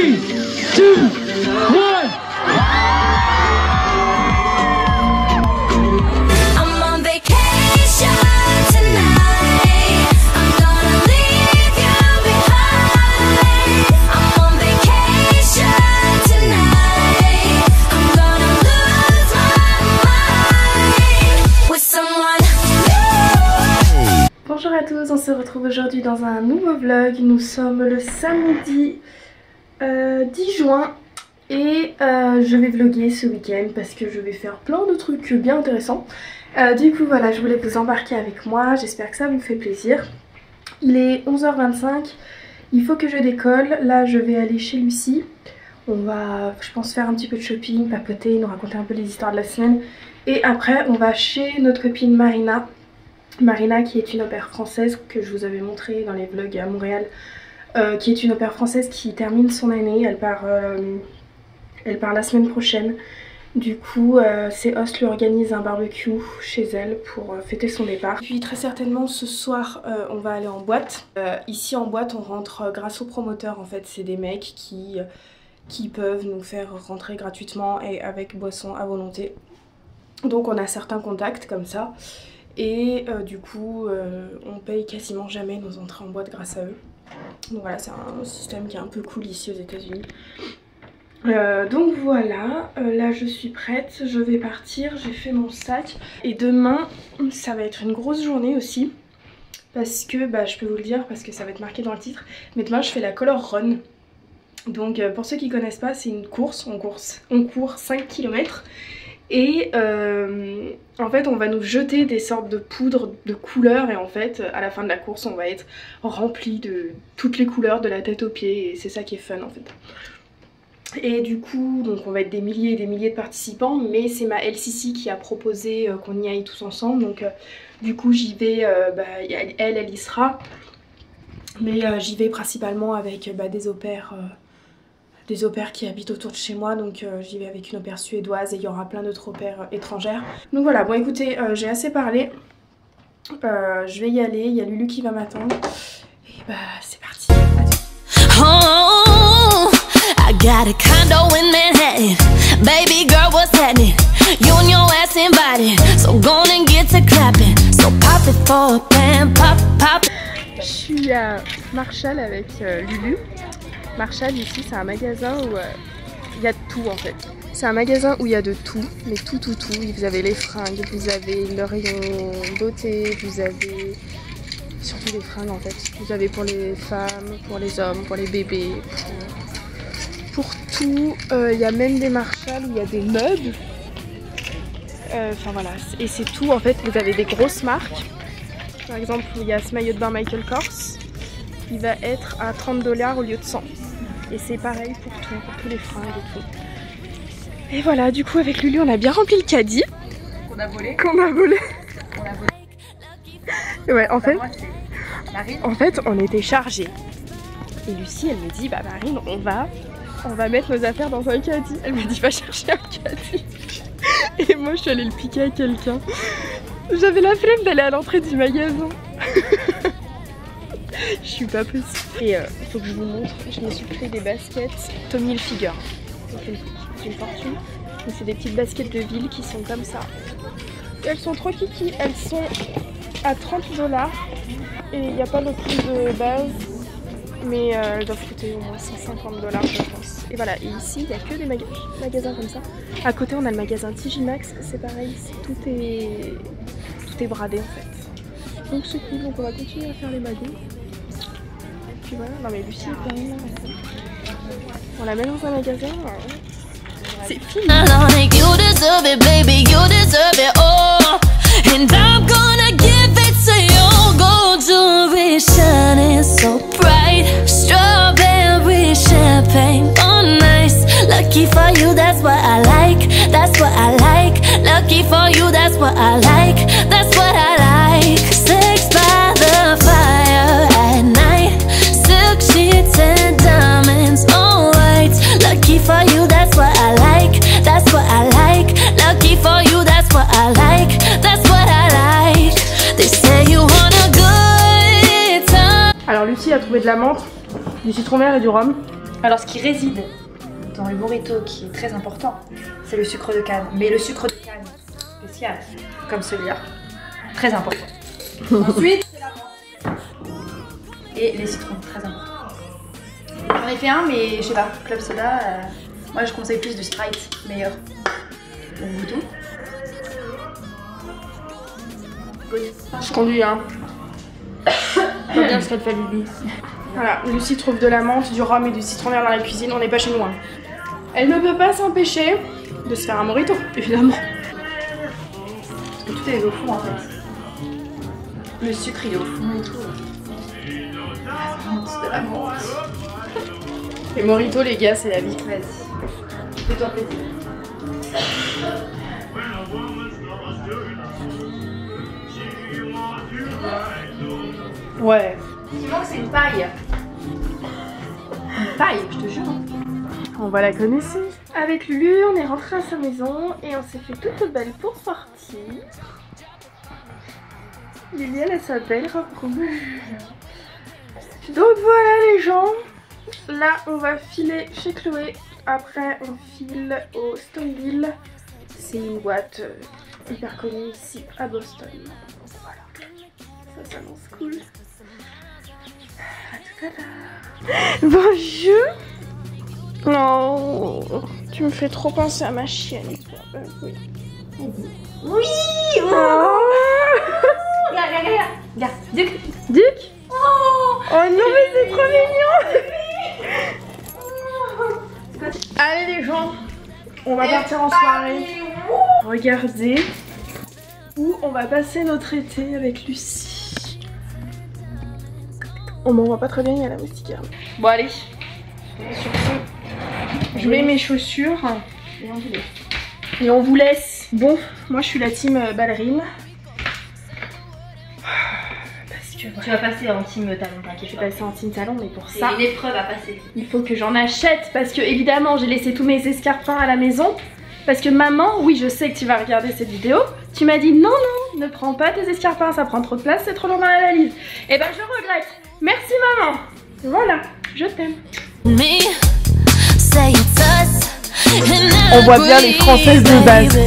2, 1. Bonjour à tous, on se retrouve aujourd'hui dans un nouveau vlog. Nous sommes le samedi 10 juin et je vais vlogger ce week-end parce que je vais faire plein de trucs bien intéressants. Du coup voilà, je voulais vous embarquer avec moi, j'espère que ça vous fait plaisir. Il est 11h25, il faut que je décolle. Là je vais aller chez Lucie. On va, je pense, faire un petit peu de shopping, papoter, nous raconter un peu les histoires de la semaine. Et après on va chez notre copine Marina. Marina qui est une au pair française que je vous avais montré dans les vlogs à Montréal, qui est une au pair française qui termine son année, elle part la semaine prochaine. Du coup c'est Host lui organise un barbecue chez elle pour fêter son départ. Puis très certainement ce soir on va aller en boîte. Ici en boîte on rentre grâce aux promoteurs, en fait c'est des mecs qui peuvent nous faire rentrer gratuitement et avec boisson à volonté. Donc on a certains contacts comme ça. Et du coup on paye quasiment jamais nos entrées en boîte grâce à eux. Donc voilà, c'est un système qui est un peu cool ici aux États-Unis. Donc voilà, là je suis prête, je vais partir, j'ai fait mon sac. Et demain ça va être une grosse journée aussi. Parce que, je peux vous le dire, parce que ça va être marqué dans le titre. Mais demain je fais la Color Run. Donc pour ceux qui connaissent pas, c'est une course, on court 5 km. Et en fait on va nous jeter des sortes de poudre de couleurs et en fait à la fin de la course on va être rempli de toutes les couleurs de la tête aux pieds et c'est ça qui est fun en fait. Et du coup donc on va être des milliers et des milliers de participants, mais c'est ma LCC qui a proposé qu'on y aille tous ensemble, donc du coup j'y vais, elle y sera, mais j'y vais principalement avec des au pairs. Des au pairs qui habitent autour de chez moi, donc j'y vais avec une au pair suédoise et il y aura plein d'autres au pairs étrangères. Donc voilà, bon écoutez, j'ai assez parlé, je vais y aller, il y a Lulu qui va m'attendre et c'est parti. Oh, I got a condo in Manhattan. Baby girl, what's happening? You and your ass invited, so go and get to clapping. So pop it for a pan, pop, pop. Je suis à Marshall avec Lulu. Marshall ici c'est un magasin où il y a de tout en fait. C'est un magasin où il y a de tout, mais tout. Vous avez les fringues, vous avez le rayon beauté, vous avez surtout des fringues en fait. Vous avez pour les femmes, pour les hommes, pour les bébés, pour tout. Il y a même des Marshall où il y a des meubles. Enfin voilà, et c'est tout en fait. Vous avez des grosses marques. Par exemple il y a ce maillot de bain Michael Kors. Il va être à 30 $ au lieu de 100. Et c'est pareil pour tout, pour tous les fringues et tout. Et voilà, du coup avec Lulu on a bien rempli le caddie. Qu'on a volé. Ouais, en fait on était chargés. Et Lucie elle me dit Marine on va mettre nos affaires dans un caddie. Elle me dit va chercher un caddie. Et moi je suis allée le piquer à quelqu'un. J'avais la flemme d'aller à l'entrée du magasin. Je suis pas possible. Et il faut que je vous montre, je me suis pris des baskets Tommy Hilfiger. C'est une fortune. C'est des petites baskets de ville qui sont comme ça. Et elles sont trop kiki, elles sont à 30 $. Et il n'y a pas le prix de base. Mais elles doivent coûter au moins 150 $ je pense. Et voilà, et ici il n'y a que des magasins comme ça. À côté on a le magasin TJ Maxx, c'est pareil, tout est bradé en fait. Donc c'est cool, donc on va continuer à faire les magots. Puis voilà, non mais Lucie est quand même là. On la met dans un magasin. C'est fini. You deserve it, baby, you deserve it all. And I'm gonna give it to you. Gold jewelry shining so bright. Strawberry champagne, oh nice. Lucky for you, that's what I like. That's what I like. Lucky for you, that's what I like. That's what I like. Sex by the fire at night. Silk sheets and diamonds, all white. Lucky for you, that's what I like. That's what I like. Lucky for you, that's what I like. That's what I like. They say you want a good time. Alors Lucie a trouvé de la menthe, du citron vert et du rhum. Alors ce qui réside dans le burrito qui est très important, c'est le sucre de canne. Mais le sucre de canne spécial, comme celui-là, très important. Ensuite, c'est la menthe. Et les citrons, très important. J'en ai fait un, mais je sais pas, club soda, moi je conseille plus du Sprite, meilleur. Pour vous tout. Je conduis hein. Pas bien ce qu'elle fait Lily. Voilà, Lucie trouve de la menthe, du rhum et du citron vert dans la cuisine, on n'est pas chez nous hein. Elle ne peut pas s'empêcher de se faire un mojito, évidemment. Parce que tout est au fond en fait. Le sucre il est au fond et tout. La menthe, de la menthe. Les mojitos les gars, c'est la vie. Vas-y, fais-toi plaisir. Ouais. Ce qui manque c'est une paille. Une paille, je te jure. On va la connaître. Avec Lulu, on est rentré à sa maison et on s'est fait toute belle pour sortir. Lily, elle a sa belle robe rouge. Donc voilà les gens. Là, on va filer chez Chloé. Après, on file au Stoneville. C'est une boîte hyper connue ici à Boston. Voilà. Ça s'annonce cool. À tout à l'heure. Bonjour. Non, tu me fais trop penser à ma chienne. Oui. Oui. Oh. Regarde, Duc. Duc. Oh non mais c'est trop mignon. Allez les gens, on va partir en soirée. Regardez où on va passer notre été avec Lucie. On m'en voit pas très bien, il y a la moustiquaire. Bon allez, sur ce, je mets mes chaussures et on vous laisse. Bon, moi je suis la team ballerine. Tu vas passer en team talon, t'inquiète. Je vais passer en team talon, mais pour ça, c'est une épreuve à passer. Il faut que j'en achète parce que évidemment j'ai laissé tous mes escarpins à la maison. Parce que maman, oui je sais que tu vas regarder cette vidéo, tu m'as dit non non, ne prends pas tes escarpins, ça prend trop de place, c'est trop lourd dans la valise. Et ben je regrette. Merci maman. Voilà, je t'aime. On voit bien les Françaises de base.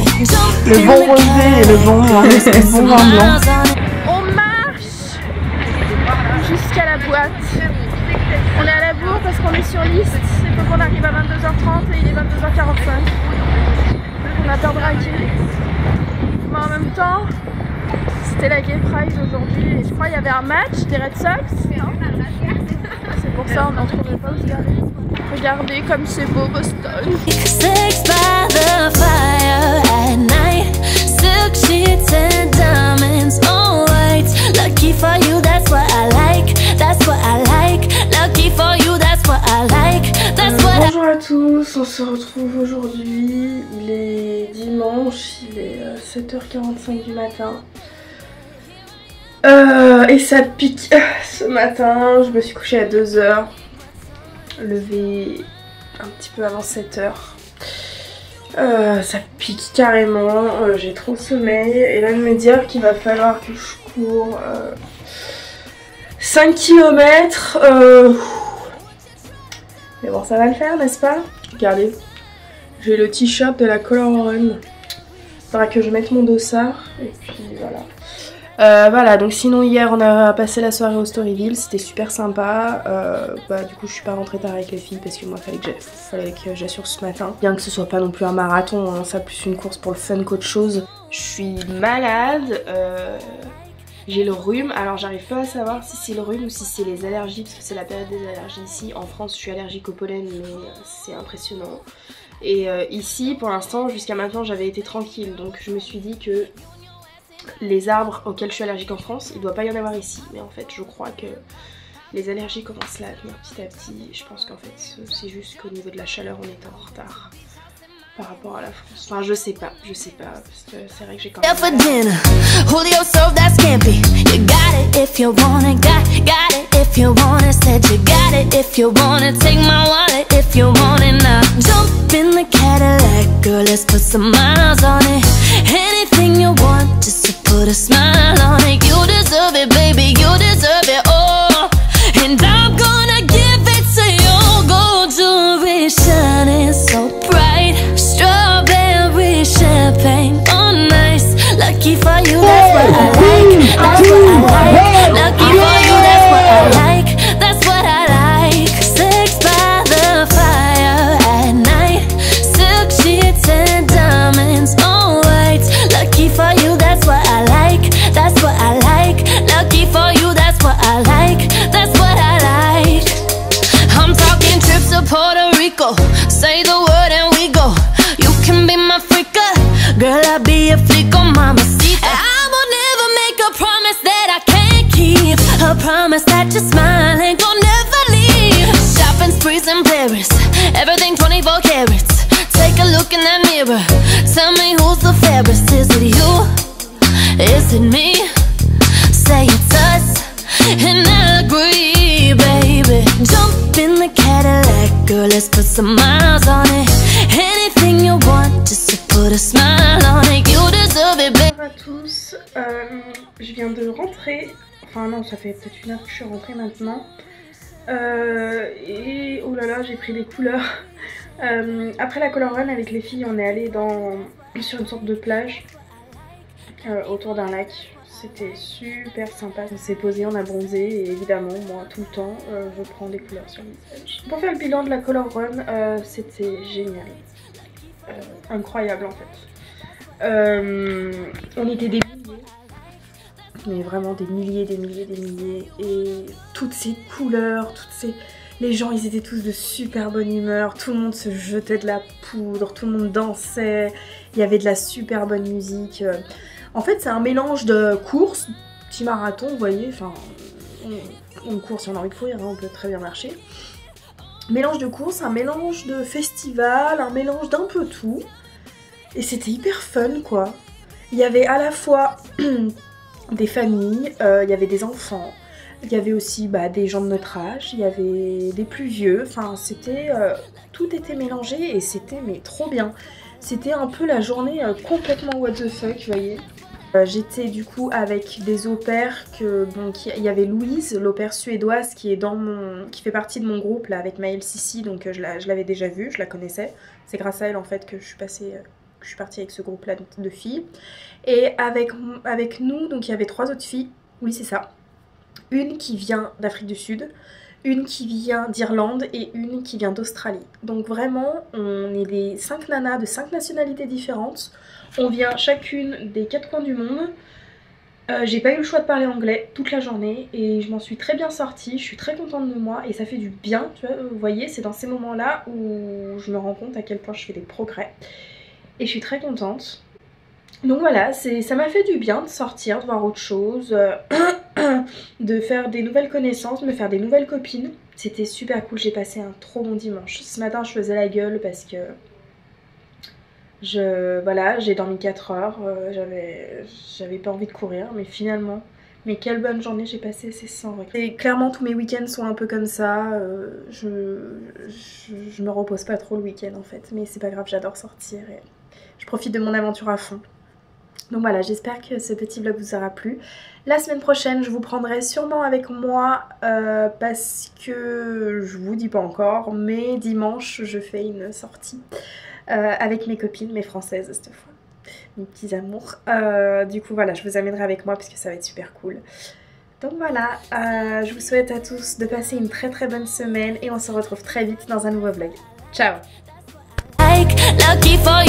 Le bon rosé et le bon vin blanc. Jusqu'à la boîte. On est à la bourre parce qu'on est sur liste. Il faut qu'on arrive à 22h30 et il est 22h45. On a peur de raquer. Mais en même temps, c'était la Gay Pride aujourd'hui et je crois qu'il y avait un match des Red Sox. C'est pour ça on n'en trouvait pas où se garer. Regardez comme c'est beau Boston. Lucky for you, that's what I like. That's what I like. Lucky for you, that's what I like. That's what Bonjour à tous, on se retrouve aujourd'hui. Il est dimanche, il est 7h45 du matin. Et ça pique ce matin. Je me suis couchée à 2h. Levée un petit peu avant 7h. Ça pique carrément, j'ai trop sommeil et là de me dire qu'il va falloir que je cours 5 km. Mais bon ça va le faire n'est-ce pas? Regardez, j'ai le t-shirt de la Color Run. Il faudra que je mette mon dossard et puis voilà. Voilà, donc sinon hier on a passé la soirée au Storyville, c'était super sympa. Du coup je suis pas rentrée tard avec les filles parce que moi fallait que j'assure ce matin. Bien que ce soit pas non plus un marathon, hein, ça plus une course pour le fun qu'autre chose. Je suis malade, j'ai le rhume, alors j'arrive pas à savoir si c'est le rhume ou si c'est les allergies parce que c'est la période des allergies ici. En France je suis allergique au pollen mais c'est impressionnant. Et ici pour l'instant jusqu'à maintenant j'avais été tranquille donc je me suis dit que les arbres auxquels je suis allergique en France, il ne doit pas y en avoir ici. Mais en fait, je crois que les allergies commencent là à venir petit à petit. Je pense qu'en fait, c'est juste qu'au niveau de la chaleur, on est en retard par rapport à la France. Enfin, je sais pas, parce que c'est vrai que j'ai quand même... Julio served that scampi. You got it if you want it, got it if you want it. Said you got it if you want it. Take my wallet if you want it now. Jump in the Cadillac, girl, let's put some miles on it. Anything you want, just to put a smile on it. You deserve it, baby, you deserve it all. And I'm gonna give it to you, go to Rico. Say the word and we go. You can be my freaka, girl, I'll be a flico, mamacita. I will never make a promise that I can't keep. A promise that your smile ain't gon' never leave. Shopping sprees in Paris, everything 24 carats. Take a look in that mirror, tell me who's the fairest. Is it you? Is it me? Say it's us, and I'll agree, baby. Jump in the Cadillac, girl, let's put some miles on it. Anything you want, just to put a smile on it. You deserve it, baby. Bonjour à tous, je viens de rentrer. Enfin non, ça fait peut-être une heure que je suis rentrée maintenant. Et oh là là, j'ai pris des couleurs. Après la color run avec les filles, on est allé sur une sorte de plage autour d'un lac. C'était super sympa. On s'est posé, on a bronzé et évidemment, moi tout le temps, je prends des couleurs sur le visage. Pour faire le bilan de la color run, c'était génial. Incroyable en fait. On était des milliers. Mais vraiment des milliers. Et toutes ces couleurs, les gens ils étaient tous de super bonne humeur, tout le monde se jetait de la poudre, tout le monde dansait, il y avait de la super bonne musique. En fait c'est un mélange de course, petit marathon vous voyez, enfin on court si on a envie de courir, hein, on peut très bien marcher. Mélange de course, un mélange de festival, un mélange d'un peu tout. Et c'était hyper fun quoi. Il y avait à la fois des familles, il y avait des enfants. Il y avait aussi des gens de notre âge, il y avait des plus vieux, enfin c'était... tout était mélangé et c'était mais trop bien. C'était un peu la journée complètement what the fuck, vous voyez. J'étais du coup avec des au pairs il y avait Louise, l'au pair suédoise qui fait partie de mon groupe là avec Maëlle Sissi, donc je l'avais déjà vue, je la connaissais. C'est grâce à elle en fait que je suis partie avec ce groupe là de filles. Et avec nous, donc il y avait 3 autres filles, oui c'est ça. Une qui vient d'Afrique du Sud, une qui vient d'Irlande et une qui vient d'Australie. Donc vraiment, on est des 5 nanas de 5 nationalités différentes. On vient chacune des 4 coins du monde. J'ai pas eu le choix de parler anglais toute la journée et je m'en suis très bien sortie. Je suis très contente de moi et ça fait du bien. Tu vois, vous voyez, c'est dans ces moments-là où je me rends compte à quel point je fais des progrès. Et je suis très contente. Donc voilà, ça m'a fait du bien de sortir, de voir autre chose, de faire des nouvelles connaissances, de me faire des nouvelles copines. C'était super cool, j'ai passé un trop bon dimanche. Ce matin je faisais la gueule parce que j'ai dormi 4 heures, j'avais pas envie de courir, mais finalement, mais quelle bonne journée j'ai passée, c'est sans regret. Et clairement tous mes week-ends sont un peu comme ça, je me repose pas trop le week-end en fait, mais c'est pas grave, j'adore sortir et je profite de mon aventure à fond. Donc voilà, j'espère que ce petit vlog vous aura plu. La semaine prochaine, je vous prendrai sûrement avec moi parce que je vous dis pas encore, mais dimanche, je fais une sortie avec mes copines, mes françaises cette fois, mes petits amours. Du coup, voilà, je vous amènerai avec moi parce que ça va être super cool. Donc voilà, je vous souhaite à tous de passer une très bonne semaine et on se retrouve très vite dans un nouveau vlog. Ciao! Lucky for